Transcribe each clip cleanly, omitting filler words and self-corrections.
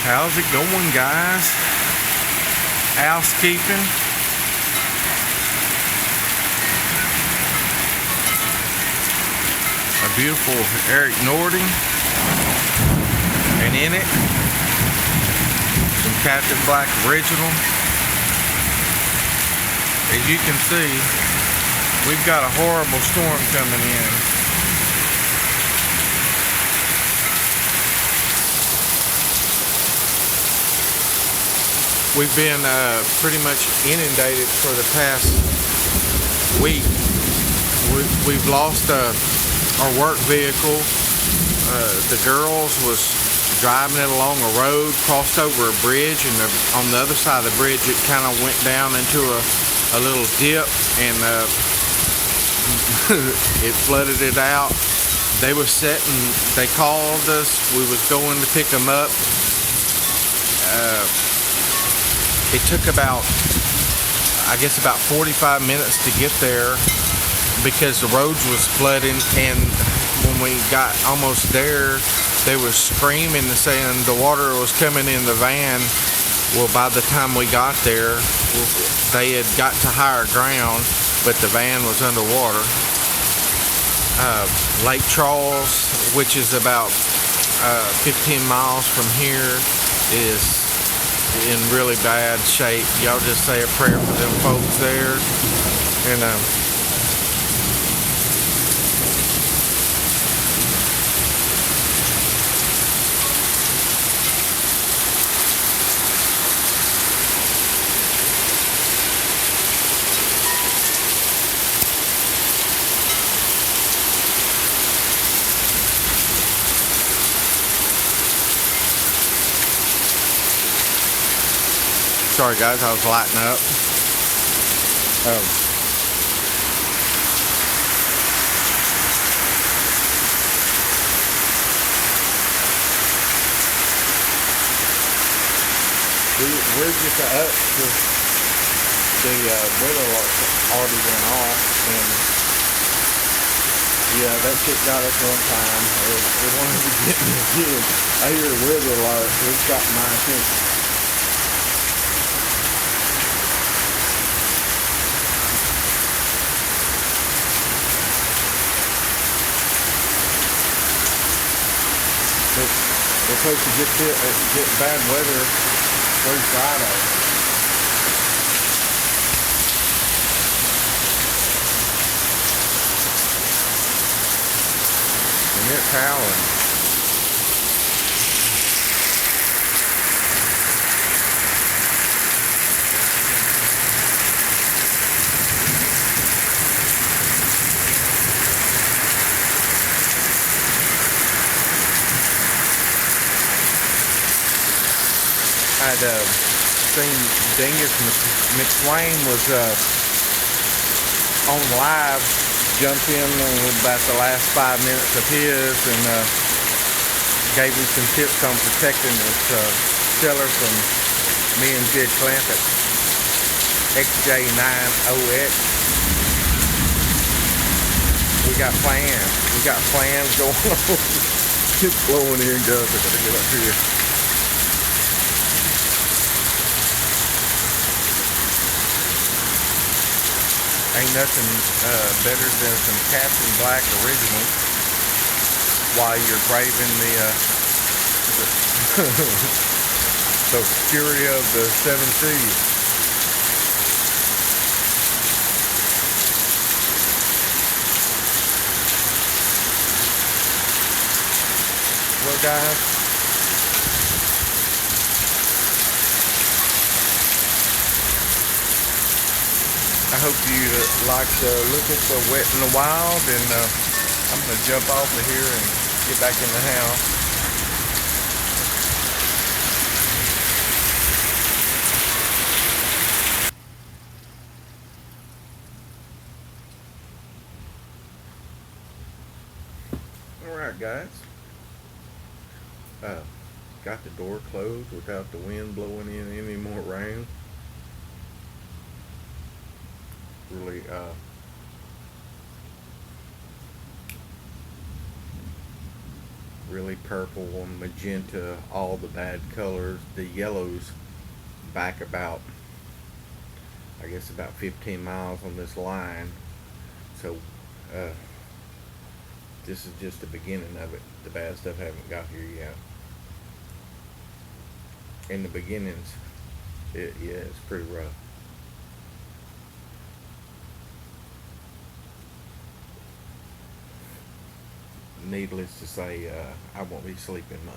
How's it going, guys? Housekeeping. A beautiful Erik Nording. And in it, some Captain Black Original. As you can see, we've got a horrible storm coming in. We've been pretty much inundated for the past week. We've lost our work vehicle. The girls was driving it along a road, crossed over a bridge, and on the other side of the bridge it kind of went down into a little dip, and it flooded it out. They were sitting, they called us, we was going to pick them up. It took about 45 minutes to get there because the roads was flooding, and when we got almost there, they were screaming and saying the water was coming in the van. Well, by the time we got there, they had got to higher ground, but the van was underwater. Lake Charles, which is about 15 miles from here, is in really bad shape. Y'all just say a prayer for them folks there. And sorry guys, I was lighting up. We're just up to the weather alerts already went off, and yeah, that shit got us one time. It wanted to get me again. I hear the weather alert, so it's got my attention. We're supposed to get bad weather through Friday. And it's howling. I'd seen Dingus McSwain was on live, jumped in about the last 5 minutes of his, and gave him some tips on protecting his seller from me and Jed Clampett, XJ9OX. We got plans going on. It's blowing in, guys. I gotta get up here. Ain't nothing better than some Captain Black Original while you're braving the fury of the 7 seas. Well, guys, I hope you like to look at the wet in the wild, and I'm going to jump off of here and get back in the house. Alright guys, got the door closed without the wind blowing in any more rain. Really really purple and magenta, all the bad colors. The yellows back about, I guess, about 15 miles on this line. So uh, this is just the beginning of it. The bad stuff haven't got here yet. In the beginnings, yeah, it's pretty rough. Needless to say, I won't be sleeping much.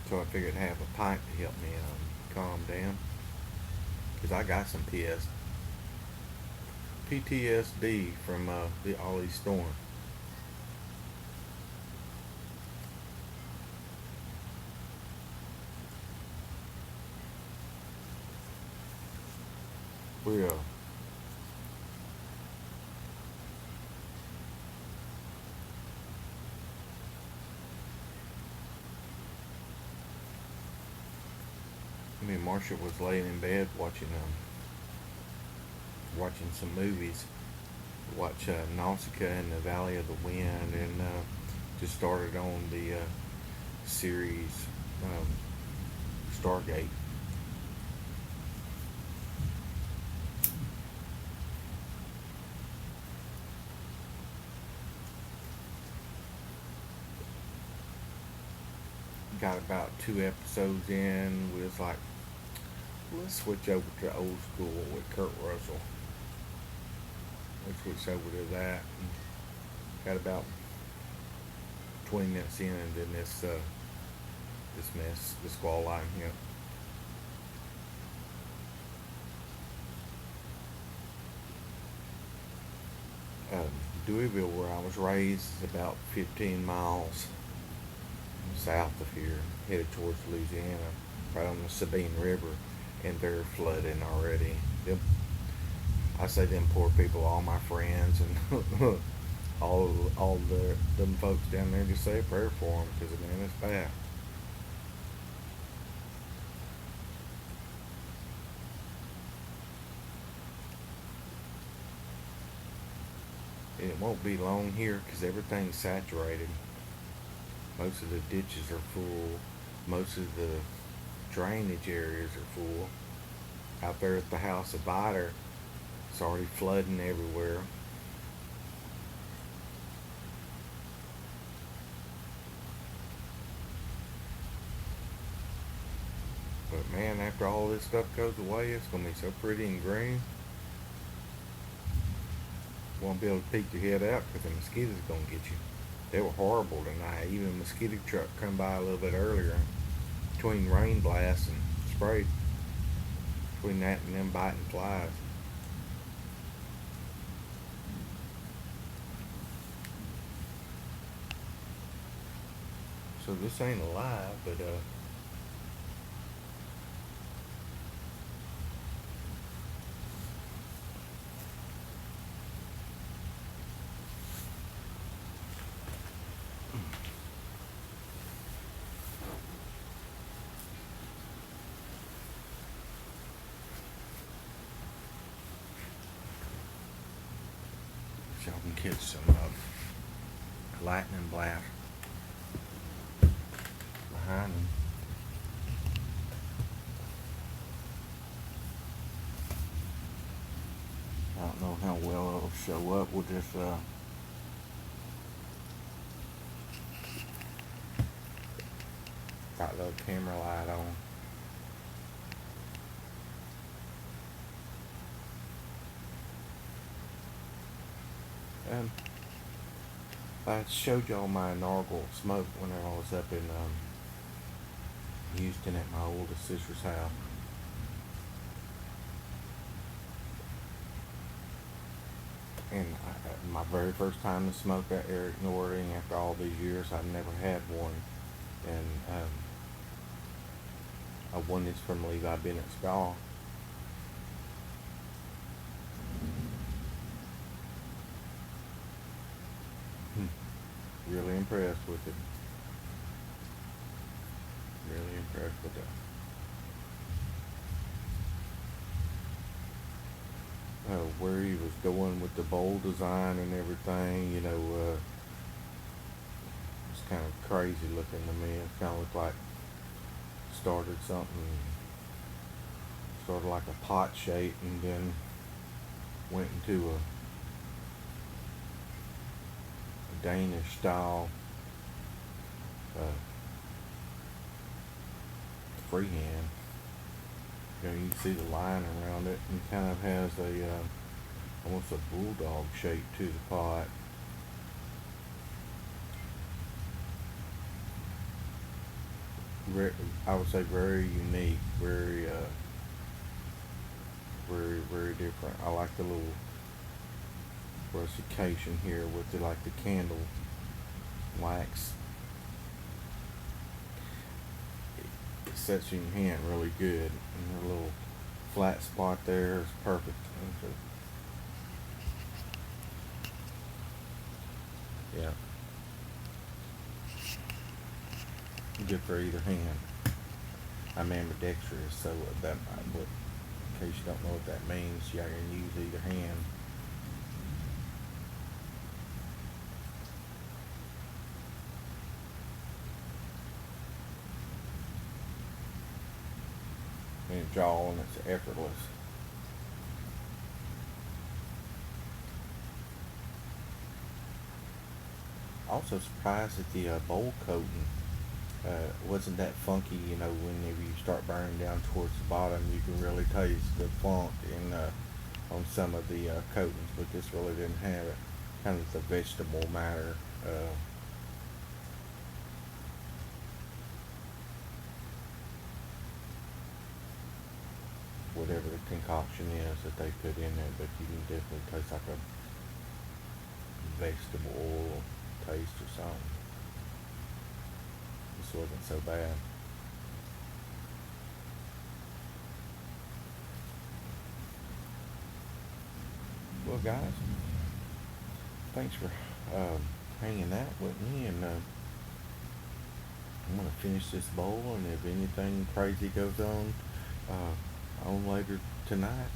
So I figured to have a pint to help me calm down. Because I got some PTSD from all these storms. We me and Marsha was laying in bed watching some movies. Watch Nausicaa and the Valley of the Wind, and just started on the series Stargate. Got about 2 episodes in. We was like, let's switch over to old school with Kurt Russell. Let's switch over to that. And got about 20 minutes in, and then this mess, the squall line hit. Deweyville, where I was raised, is about 15 miles south of here, headed towards Louisiana, right on the Sabine River, and they're flooding already. I say them poor people, all my friends and all them folks down there, just say a prayer for them, because man, it's bad. And it won't be long here because everything's saturated. Most of the ditches are full. Most of the drainage areas are full. Out there at the house of Biter, it's already flooding everywhere. But man, after all this stuff goes away, it's going to be so pretty and green. Won't be able to peek your head out because the mosquitoes are going to get you. They were horrible tonight. Even a mosquito truck come by a little bit earlier. Between rain blasts and spray. Between that and them biting flies. So this ain't alive, but y'all can catch some lightning blast behind them. I don't know how well it'll show up. We'll just got a little camera light on. I showed y'all my inaugural smoke when I was up in Houston at my oldest sister's house. And my very first time to smoke at Erik Nording after all these years, I've never had one. And I won this from Levi Bennett Skaw. Really impressed with it. Really impressed with that. where he was going with the bowl design and everything. It's kind of crazy looking to me. It kind of looked like started something sort of like a pot shape and then went into a Danish style freehand. You can see the line around it, and kind of has a almost a bulldog shape to the pot. I would say very unique, very very different. I like the little rustication here with the candle wax. It sets in your hand really good, and the little flat spot there is perfect. Yeah, good for either hand. I'm ambidextrous, so that in case you don't know what that means, you can use either hand. And it's all and it's effortless. Also surprised that the bowl coating wasn't that funky. Whenever you start burning down towards the bottom, you can really taste the funk in on some of the coatings, but this really didn't have it. Kind of the vegetable matter. Whatever the concoction is that they put in there, but you can definitely taste like a vegetable oil taste or something. This wasn't so bad. Well, guys, thanks for hanging out with me, and I'm gonna finish this bowl, and if anything crazy goes on later tonight,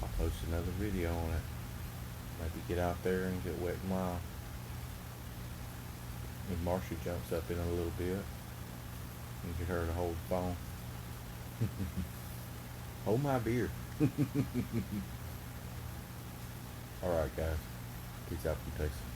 I'll post another video on it. Maybe get out there and get wet and wild. If Marcia jumps up in a little bit, and get her to hold the phone. Hold my beer. Alright, guys. Peace out from Texas.